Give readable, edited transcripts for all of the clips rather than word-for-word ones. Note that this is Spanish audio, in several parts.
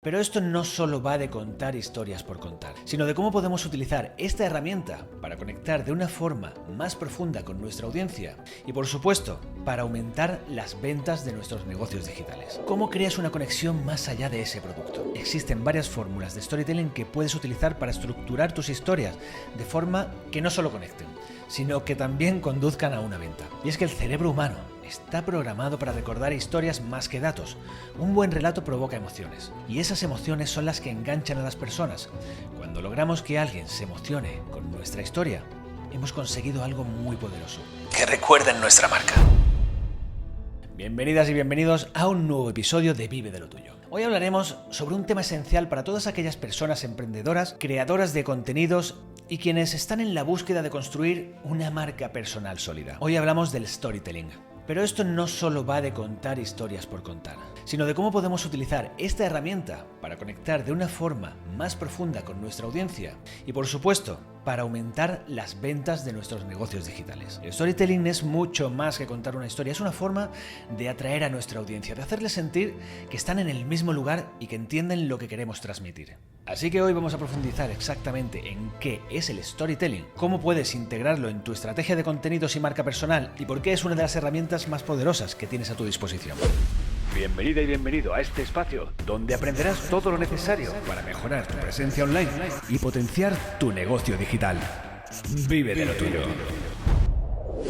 Pero esto no solo va de contar historias por contar, sino de cómo podemos utilizar esta herramienta para conectar de una forma más profunda con nuestra audiencia y, por supuesto, para aumentar las ventas de nuestros negocios digitales. ¿Cómo creas una conexión más allá de ese producto? Existen varias fórmulas de storytelling que puedes utilizar para estructurar tus historias de forma que no solo conecten, sino que también conduzcan a una venta. Y es que el cerebro humano está programado para recordar historias más que datos. Un buen relato provoca emociones, y esas emociones son las que enganchan a las personas. Cuando logramos que alguien se emocione con nuestra historia, hemos conseguido algo muy poderoso, que recuerden nuestra marca. Bienvenidas y bienvenidos a un nuevo episodio de Vive de lo Tuyo. Hoy hablaremos sobre un tema esencial para todas aquellas personas emprendedoras, creadoras de contenidos y quienes están en la búsqueda de construir una marca personal sólida. Hoy hablamos del storytelling. Pero esto no solo va de contar historias por contar, sino de cómo podemos utilizar esta herramienta para conectar de una forma más profunda con nuestra audiencia y, por supuesto, para aumentar las ventas de nuestros negocios digitales. El storytelling es mucho más que contar una historia, es una forma de atraer a nuestra audiencia, de hacerles sentir que están en el mismo lugar y que entienden lo que queremos transmitir. Así que hoy vamos a profundizar exactamente en qué es el storytelling, cómo puedes integrarlo en tu estrategia de contenidos y marca personal y por qué es una de las herramientas más poderosas que tienes a tu disposición. Bienvenida y bienvenido a este espacio donde aprenderás todo lo necesario para mejorar tu presencia online y potenciar tu negocio digital. Vive de lo tuyo.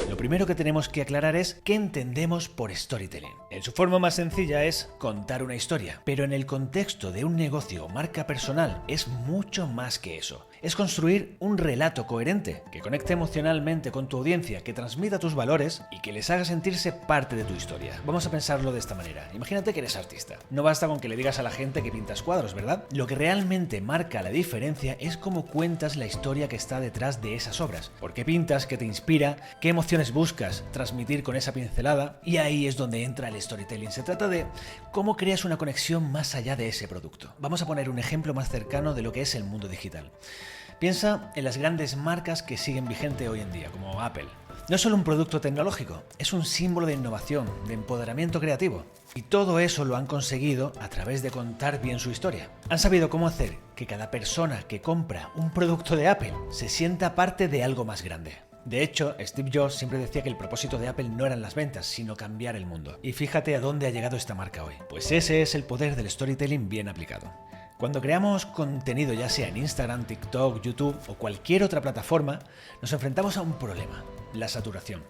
Lo primero que tenemos que aclarar es qué entendemos por storytelling. En su forma más sencilla es contar una historia, pero en el contexto de un negocio o marca personal es mucho más que eso. Es construir un relato coherente que conecte emocionalmente con tu audiencia, que transmita tus valores y que les haga sentirse parte de tu historia. Vamos a pensarlo de esta manera. Imagínate que eres artista. No basta con que le digas a la gente que pintas cuadros, ¿verdad? Lo que realmente marca la diferencia es cómo cuentas la historia que está detrás de esas obras. ¿Por qué pintas? ¿Qué te inspira? ¿Qué emociones buscas transmitir con esa pincelada? Y ahí es donde entra el storytelling. Se trata de cómo creas una conexión más allá de ese producto. Vamos a poner un ejemplo más cercano de lo que es el mundo digital. Piensa en las grandes marcas que siguen vigente hoy en día, como Apple. No es solo un producto tecnológico, es un símbolo de innovación, de empoderamiento creativo. Y todo eso lo han conseguido a través de contar bien su historia. Han sabido cómo hacer que cada persona que compra un producto de Apple se sienta parte de algo más grande. De hecho, Steve Jobs siempre decía que el propósito de Apple no eran las ventas, sino cambiar el mundo. Y fíjate a dónde ha llegado esta marca hoy. Pues ese es el poder del storytelling bien aplicado. Cuando creamos contenido, ya sea en Instagram, TikTok, YouTube o cualquier otra plataforma, nos enfrentamos a un problema, la saturación.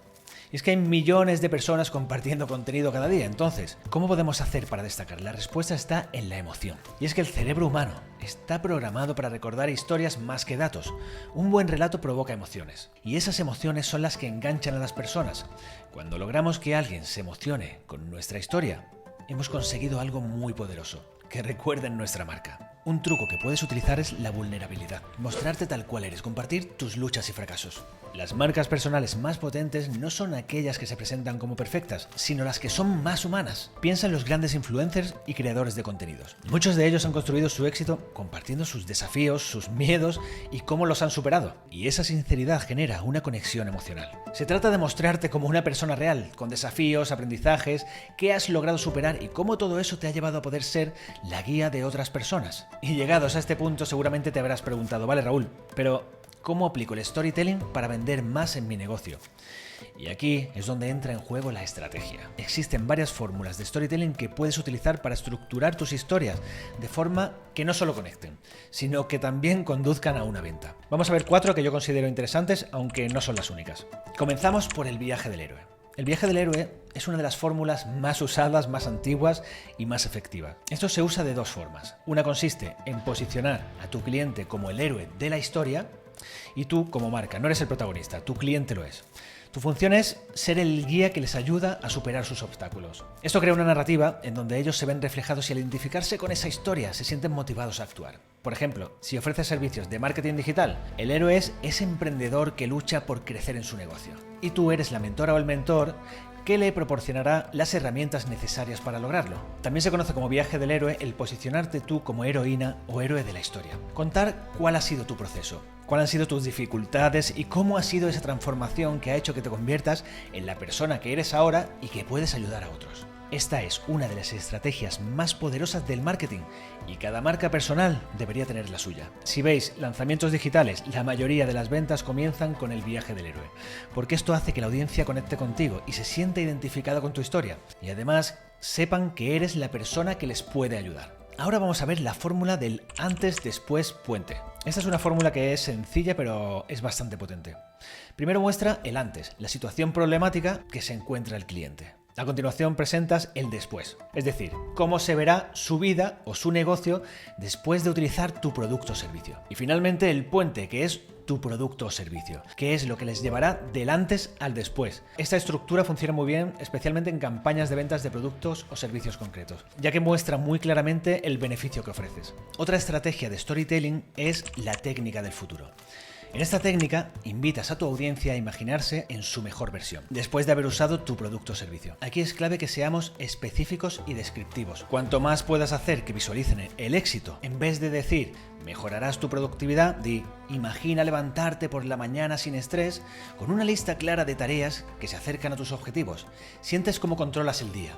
Y es que hay millones de personas compartiendo contenido cada día. Entonces, ¿cómo podemos hacer para destacar? La respuesta está en la emoción. Y es que el cerebro humano está programado para recordar historias más que datos. Un buen relato provoca emociones. Y esas emociones son las que enganchan a las personas. Cuando logramos que alguien se emocione con nuestra historia, hemos conseguido algo muy poderoso, que recuerden nuestra marca. Un truco que puedes utilizar es la vulnerabilidad. Mostrarte tal cual eres, compartir tus luchas y fracasos. Las marcas personales más potentes no son aquellas que se presentan como perfectas, sino las que son más humanas. Piensa en los grandes influencers y creadores de contenidos. Muchos de ellos han construido su éxito compartiendo sus desafíos, sus miedos y cómo los han superado. Y esa sinceridad genera una conexión emocional. Se trata de mostrarte como una persona real, con desafíos, aprendizajes, qué has logrado superar y cómo todo eso te ha llevado a poder ser la guía de otras personas. Y llegados a este punto seguramente te habrás preguntado, vale Raúl, pero ¿cómo aplico el storytelling para vender más en mi negocio? Y aquí es donde entra en juego la estrategia. Existen varias fórmulas de storytelling que puedes utilizar para estructurar tus historias de forma que no solo conecten, sino que también conduzcan a una venta. Vamos a ver 4 que yo considero interesantes, aunque no son las únicas. Comenzamos por el viaje del héroe. El viaje del héroe es una de las fórmulas más usadas, más antiguas y más efectivas. Esto se usa de dos formas. Una consiste en posicionar a tu cliente como el héroe de la historia y tú como marca. No eres el protagonista, tu cliente lo es. Tu función es ser el guía que les ayuda a superar sus obstáculos. Esto crea una narrativa en donde ellos se ven reflejados y al identificarse con esa historia se sienten motivados a actuar. Por ejemplo, si ofreces servicios de marketing digital, el héroe es ese emprendedor que lucha por crecer en su negocio. Y tú eres la mentora o el mentor que le proporcionará las herramientas necesarias para lograrlo. También se conoce como viaje del héroe el posicionarte tú como heroína o héroe de la historia. Contar cuál ha sido tu proceso, cuáles han sido tus dificultades y cómo ha sido esa transformación que ha hecho que te conviertas en la persona que eres ahora y que puedes ayudar a otros. Esta es una de las estrategias más poderosas del marketing y cada marca personal debería tener la suya. Si veis lanzamientos digitales, la mayoría de las ventas comienzan con el viaje del héroe, porque esto hace que la audiencia conecte contigo y se sienta identificada con tu historia y además sepan que eres la persona que les puede ayudar. Ahora vamos a ver la fórmula del antes, después, puente. Esta es una fórmula que es sencilla pero es bastante potente. Primero muestra el antes, la situación problemática que se encuentra el cliente. A continuación presentas el después, es decir, cómo se verá su vida o su negocio después de utilizar tu producto o servicio. Y finalmente el puente, que es tu producto o servicio, que es lo que les llevará del antes al después. Esta estructura funciona muy bien, especialmente en campañas de ventas de productos o servicios concretos, ya que muestra muy claramente el beneficio que ofreces. Otra estrategia de storytelling es la técnica del futuro. En esta técnica, invitas a tu audiencia a imaginarse en su mejor versión, después de haber usado tu producto o servicio. Aquí es clave que seamos específicos y descriptivos. Cuanto más puedas hacer que visualicen el éxito, en vez de decir mejorarás tu productividad, di imagina levantarte por la mañana sin estrés, con una lista clara de tareas que se acercan a tus objetivos. Sientes cómo controlas el día.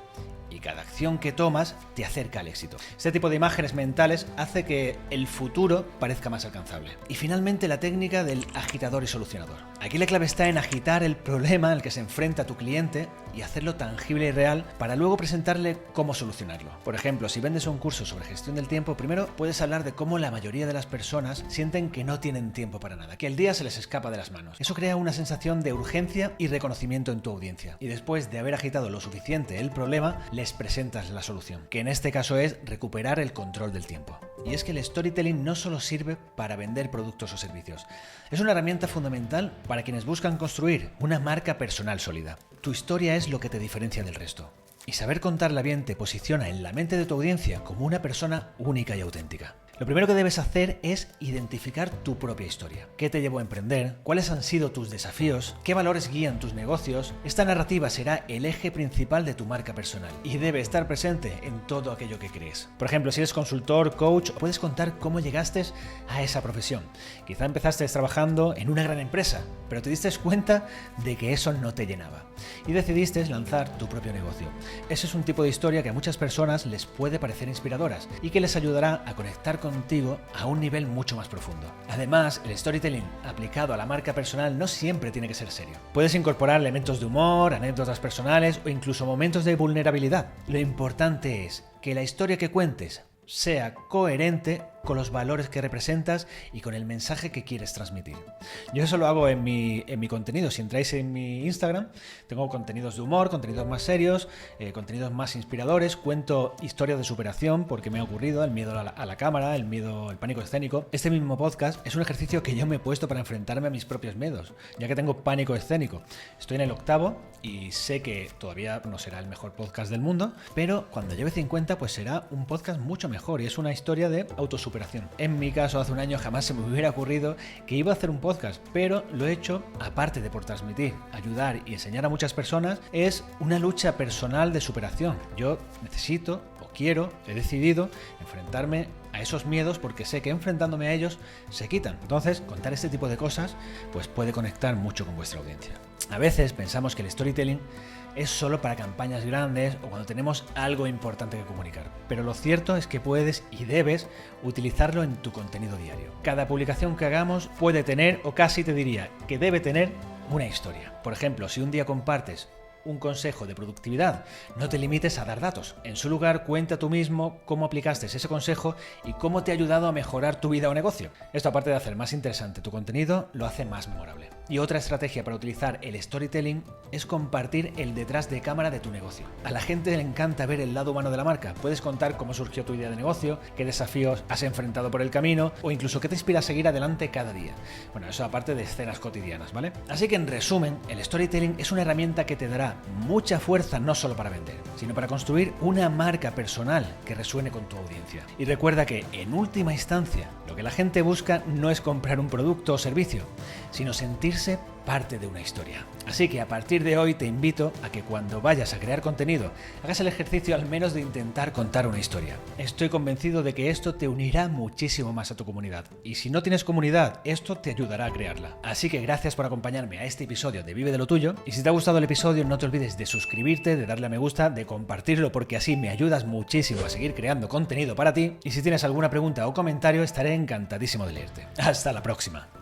Y cada acción que tomas te acerca al éxito. Este tipo de imágenes mentales hace que el futuro parezca más alcanzable. Y finalmente la técnica del agitador y solucionador. Aquí la clave está en agitar el problema al que se enfrenta tu cliente y hacerlo tangible y real para luego presentarle cómo solucionarlo. Por ejemplo, si vendes un curso sobre gestión del tiempo, primero puedes hablar de cómo la mayoría de las personas sienten que no tienen tiempo para nada, que el día se les escapa de las manos. Eso crea una sensación de urgencia y reconocimiento en tu audiencia. Y después de haber agitado lo suficiente el problema, les presentas la solución, que en este caso es recuperar el control del tiempo. Y es que el storytelling no solo sirve para vender productos o servicios, es una herramienta fundamental para quienes buscan construir una marca personal sólida. Tu historia es lo que te diferencia del resto. Y saber contarla bien te posiciona en la mente de tu audiencia como una persona única y auténtica. Lo primero que debes hacer es identificar tu propia historia. ¿Qué te llevó a emprender? ¿Cuáles han sido tus desafíos? ¿Qué valores guían tus negocios? Esta narrativa será el eje principal de tu marca personal y debe estar presente en todo aquello que crees. Por ejemplo, si eres consultor, coach, puedes contar cómo llegaste a esa profesión. Quizá empezaste trabajando en una gran empresa, pero te diste cuenta de que eso no te llenaba y decidiste lanzar tu propio negocio. Ese es un tipo de historia que a muchas personas les puede parecer inspiradoras y que les ayudará a conectar contigo a un nivel mucho más profundo. Además, el storytelling aplicado a la marca personal no siempre tiene que ser serio. Puedes incorporar elementos de humor, anécdotas personales o incluso momentos de vulnerabilidad. Lo importante es que la historia que cuentes sea coherente con los valores que representas y con el mensaje que quieres transmitir. Yo eso lo hago en mi contenido. Si entráis en mi Instagram, tengo contenidos de humor, contenidos más serios, contenidos más inspiradores, cuento historias de superación porque me ha ocurrido, el miedo a la cámara, el pánico escénico. Este mismo podcast es un ejercicio que yo me he puesto para enfrentarme a mis propios miedos, ya que tengo pánico escénico. Estoy en el 8º y sé que todavía no será el mejor podcast del mundo, pero cuando lleve 50 pues será un podcast mucho mejor y es una historia de autosuperación. En mi caso, hace un año jamás se me hubiera ocurrido que iba a hacer un podcast, pero lo he hecho, aparte de por transmitir, ayudar y enseñar a muchas personas, es una lucha personal de superación. Yo necesito he decidido enfrentarme a esos miedos porque sé que enfrentándome a ellos se quitan. Entonces, contar este tipo de cosas pues puede conectar mucho con vuestra audiencia. A veces pensamos que el storytelling es solo para campañas grandes o cuando tenemos algo importante que comunicar. Pero lo cierto es que puedes y debes utilizarlo en tu contenido diario. Cada publicación que hagamos puede tener, o casi te diría que debe tener, una historia. Por ejemplo, si un día compartes un consejo de productividad, no te limites a dar datos. En su lugar, cuenta tú mismo cómo aplicaste ese consejo y cómo te ha ayudado a mejorar tu vida o negocio. Esto, aparte de hacer más interesante tu contenido, lo hace más memorable. Y otra estrategia para utilizar el storytelling es compartir el detrás de cámara de tu negocio. A la gente le encanta ver el lado humano de la marca. Puedes contar cómo surgió tu idea de negocio, qué desafíos has enfrentado por el camino o incluso qué te inspira a seguir adelante cada día. Bueno, eso aparte de escenas cotidianas, ¿vale? Así que en resumen, el storytelling es una herramienta que te dará mucha fuerza no solo para vender, sino para construir una marca personal que resuene con tu audiencia. Y recuerda que, en última instancia, lo que la gente busca no es comprar un producto o servicio, sino sentirse parte de una historia. Así que a partir de hoy te invito a que cuando vayas a crear contenido, hagas el ejercicio al menos de intentar contar una historia. Estoy convencido de que esto te unirá muchísimo más a tu comunidad. Y si no tienes comunidad, esto te ayudará a crearla. Así que gracias por acompañarme a este episodio de Vive de lo Tuyo. Y si te ha gustado el episodio, no te te olvides de suscribirte, de darle a me gusta, de compartirlo porque así me ayudas muchísimo a seguir creando contenido para ti. Y si tienes alguna pregunta o comentario estaré encantadísimo de leerte. Hasta la próxima.